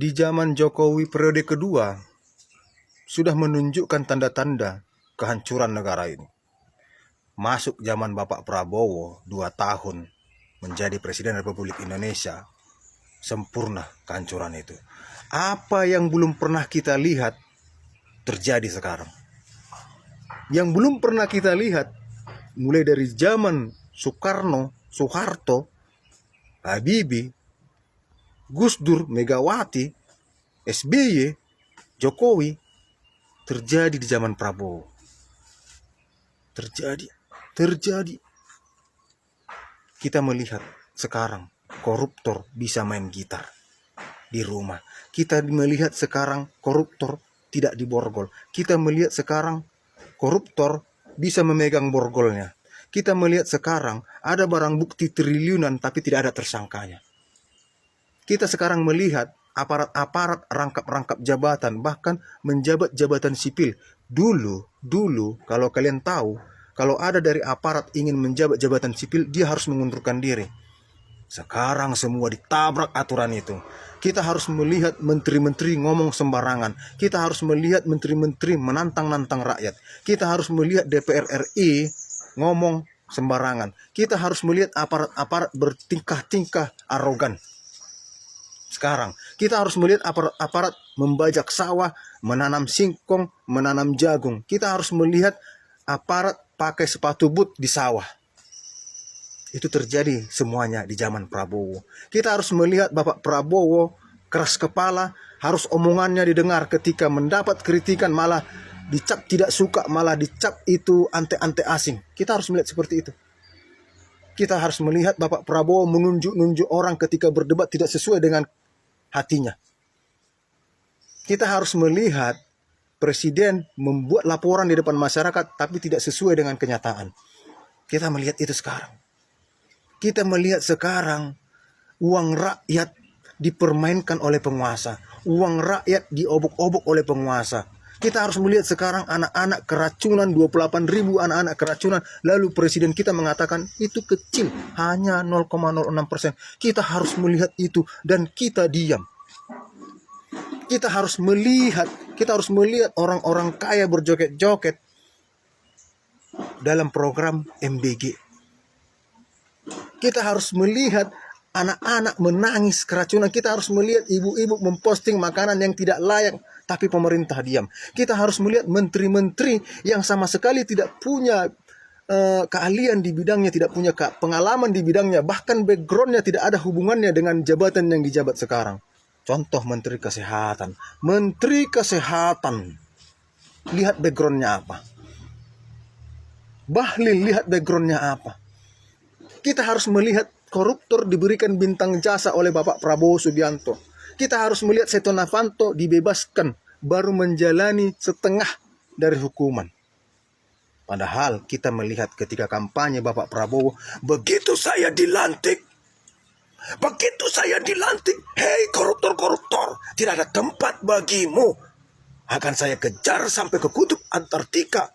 di zaman Jokowi periode kedua sudah menunjukkan tanda-tanda kehancuran negara ini. Masuk zaman Bapak Prabowo 2 tahun menjadi Presiden Republik Indonesia, sempurna kehancuran itu. Apa yang belum pernah kita lihat terjadi sekarang. Yang belum pernah kita lihat mulai dari zaman Soekarno, Soeharto, Habibie, Gus Dur, Megawati, SBY, Jokowi, terjadi di zaman Prabowo. Terjadi. Kita melihat sekarang koruptor bisa main gitar di rumah. Kita melihat sekarang koruptor tidak diborgol. Kita melihat sekarang koruptor bisa memegang borgolnya. Kita melihat sekarang ada barang bukti triliunan tapi tidak ada tersangkanya. Kita sekarang melihat aparat-aparat rangkap-rangkap jabatan, bahkan menjabat jabatan sipil. Dulu kalau kalian tahu, kalau ada dari aparat ingin menjabat jabatan sipil, dia harus mengundurkan diri. Sekarang semua ditabrak aturan itu. Kita harus melihat menteri-menteri ngomong sembarangan. Kita harus melihat menteri-menteri menantang-nantang rakyat. Kita harus melihat DPR RI ngomong sembarangan. Kita harus melihat aparat-aparat bertingkah-tingkah arogan. Sekarang kita harus melihat aparat membajak sawah, menanam singkong, menanam jagung. Kita harus melihat aparat pakai sepatu boot di sawah. Itu terjadi semuanya di zaman Prabowo. Kita harus melihat Bapak Prabowo keras kepala, harus omongannya didengar. Ketika mendapat kritikan malah dicap tidak suka, malah dicap itu ante-ante asing. Kita harus melihat seperti itu. Kita harus melihat Bapak Prabowo menunjuk-nunjuk orang ketika berdebat tidak sesuai dengan hatinya. Kita harus melihat Presiden membuat laporan di depan masyarakat tapi tidak sesuai dengan kenyataan. Kita melihat itu sekarang. Kita melihat sekarang uang rakyat dipermainkan oleh penguasa. Uang rakyat diobok-obok oleh penguasa. Kita harus melihat sekarang anak-anak keracunan, 28.000 anak-anak keracunan. Lalu Presiden kita mengatakan itu kecil, hanya 0,06%. Kita harus melihat itu dan kita diam. Kita harus melihat orang-orang kaya berjoget-joget dalam program MBG. Kita harus melihat anak-anak menangis keracunan. Kita harus melihat ibu-ibu memposting makanan yang tidak layak, tapi pemerintah diam. Kita harus melihat menteri-menteri yang sama sekali tidak punya keahlian di bidangnya, tidak punya pengalaman di bidangnya, bahkan backgroundnya tidak ada hubungannya dengan jabatan yang dijabat sekarang. Contoh Menteri Kesehatan. Menteri Kesehatan, lihat backgroundnya apa. Bahlil, lihat backgroundnya apa. Kita harus melihat koruptor diberikan bintang jasa oleh Bapak Prabowo Subianto. Kita harus melihat Setia Novanto dibebaskan baru menjalani setengah dari hukuman. Padahal kita melihat ketika kampanye Bapak Prabowo, begitu saya dilantik, hei koruptor-koruptor, tidak ada tempat bagimu. Akan saya kejar sampai ke kutub Antartika,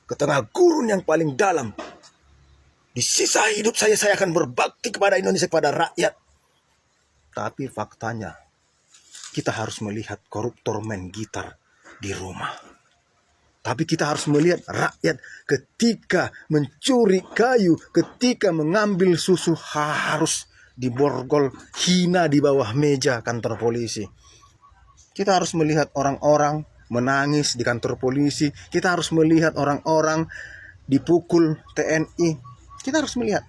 ke tengah gurun yang paling dalam. Di sisa hidup saya akan berbakti kepada Indonesia, kepada rakyat. Tapi faktanya, kita harus melihat koruptor main gitar di rumah. Tapi kita harus melihat rakyat ketika mencuri kayu, ketika mengambil susu harus diborgol, hina di bawah meja kantor polisi. Kita harus melihat orang-orang menangis di kantor polisi. Kita harus melihat orang-orang dipukul TNI. Kita harus melihat.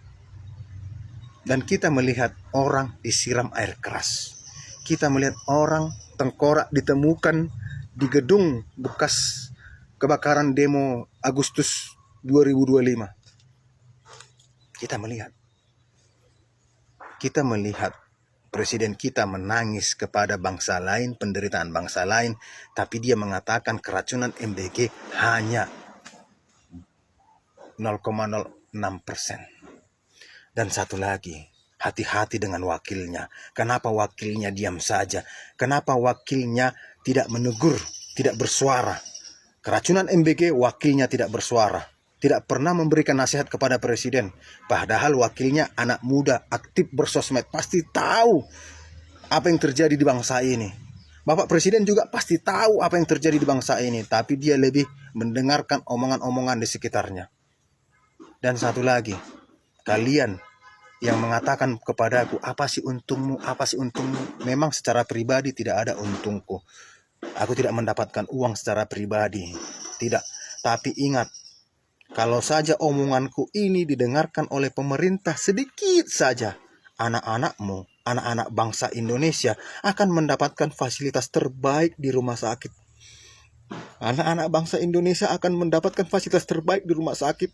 Dan kita melihat orang disiram air keras. Kita melihat orang tengkorak ditemukan di gedung bekas kebakaran demo Agustus 2025. Kita melihat Presiden kita menangis kepada bangsa lain, penderitaan bangsa lain, tapi dia mengatakan keracunan MBG hanya 0,06%. Dan satu lagi, hati-hati dengan wakilnya. Kenapa wakilnya diam saja? Kenapa wakilnya tidak menegur, tidak bersuara? Keracunan MBG, wakilnya tidak bersuara. Tidak pernah memberikan nasihat kepada Presiden. Padahal wakilnya anak muda, aktif bersosmed, pasti tahu apa yang terjadi di bangsa ini. Bapak Presiden juga pasti tahu apa yang terjadi di bangsa ini, tapi dia lebih mendengarkan omongan-omongan di sekitarnya. Dan satu lagi, kalian yang mengatakan kepadaku, apa sih untungmu, apa sih untungmu? Memang secara pribadi tidak ada untungku. Aku tidak mendapatkan uang secara pribadi, tidak. Tapi ingat, kalau saja omonganku ini didengarkan oleh pemerintah sedikit saja, anak-anakmu, anak-anak bangsa Indonesia akan mendapatkan fasilitas terbaik di rumah sakit. Anak-anak bangsa Indonesia akan mendapatkan fasilitas terbaik di rumah sakit.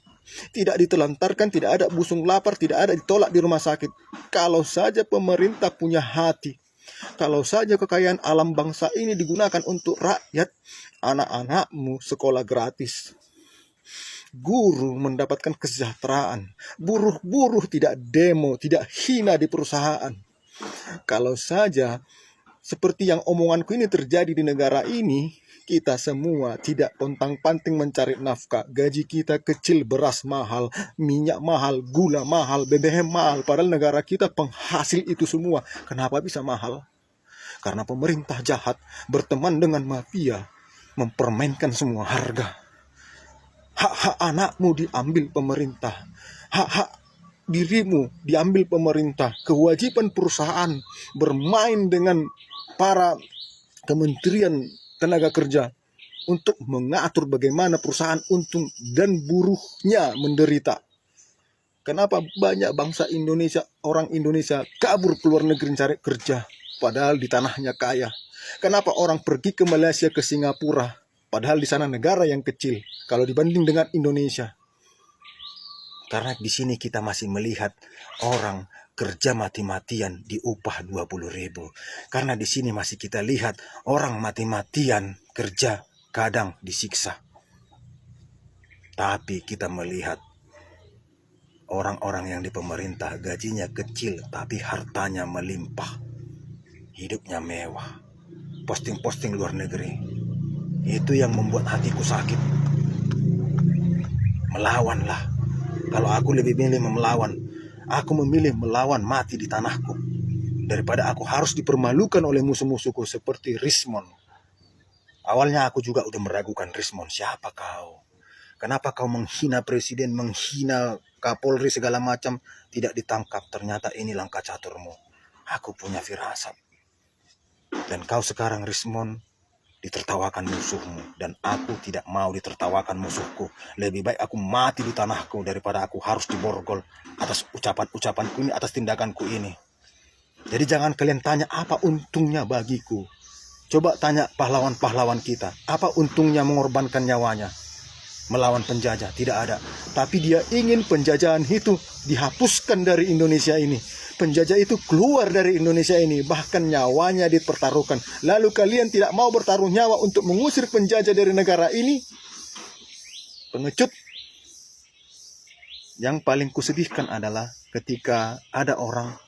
Tidak ditelantarkan, tidak ada busung lapar, tidak ada ditolak di rumah sakit. Kalau saja pemerintah punya hati, kalau saja kekayaan alam bangsa ini digunakan untuk rakyat, anak-anakmu sekolah gratis, guru mendapatkan kesejahteraan, buruh-buruh tidak demo, tidak hina di perusahaan. Kalau saja seperti yang omonganku ini terjadi di negara ini, kita semua tidak pontang-panting mencari nafkah. Gaji kita kecil, beras mahal, minyak mahal, gula mahal, BBM mahal. Padahal negara kita penghasil itu semua. Kenapa bisa mahal? Karena pemerintah jahat berteman dengan mafia, mempermainkan semua harga. Hak-hak anakmu diambil pemerintah. Hak-hak dirimu diambil pemerintah. Kewajiban perusahaan bermain dengan para kementerian tenaga kerja untuk mengatur bagaimana perusahaan untung dan buruhnya menderita. Kenapa banyak bangsa Indonesia, orang Indonesia kabur ke luar negeri cari kerja, padahal di tanahnya kaya? Kenapa orang pergi ke Malaysia, ke Singapura, padahal di sana negara yang kecil kalau dibanding dengan Indonesia? Karena di sini kita masih melihat orang kerja mati-matian diupah 20.000. Karena di sini masih kita lihat orang mati-matian kerja kadang disiksa. Tapi kita melihat orang-orang yang di pemerintah gajinya kecil tapi hartanya melimpah. Hidupnya mewah. Posting-posting luar negeri. Itu yang membuat hatiku sakit. Melawanlah. Kalau aku lebih milih melawan, aku memilih melawan mati di tanahku daripada aku harus dipermalukan oleh musuh-musuhku seperti Rismon. Awalnya aku juga udah meragukan Rismon, siapa kau? Kenapa kau menghina presiden, menghina Kapolri segala macam, tidak ditangkap? Ternyata ini langkah caturmu. Aku punya firasat. Dan kau sekarang Rismon ditertawakan musuhmu, dan aku tidak mau ditertawakan musuhku. Lebih baik aku mati di tanahku daripada aku harus diborgol atas ucapan-ucapanku ini, atas tindakanku ini. Jadi jangan kalian tanya apa untungnya bagiku. Coba tanya pahlawan-pahlawan kita, apa untungnya mengorbankan nyawanya melawan penjajah? Tidak ada. Tapi dia ingin penjajahan itu dihapuskan dari Indonesia ini. Penjajah itu keluar dari Indonesia ini, bahkan nyawanya dipertaruhkan. Lalu kalian tidak mau bertaruh nyawa untuk mengusir penjajah dari negara ini? Pengecut. Yang paling kusedihkan adalah ketika ada orang,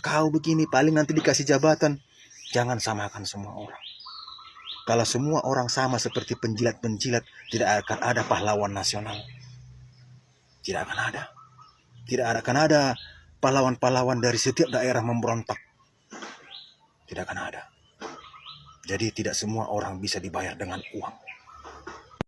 kau begini paling nanti dikasih jabatan. Jangan samakan semua orang. Kalau semua orang sama seperti penjilat-penjilat, tidak akan ada pahlawan nasional. Tidak akan ada. Tidak akan ada pahlawan-pahlawan dari setiap daerah memberontak. Tidak akan ada. Jadi tidak semua orang bisa dibayar dengan uang.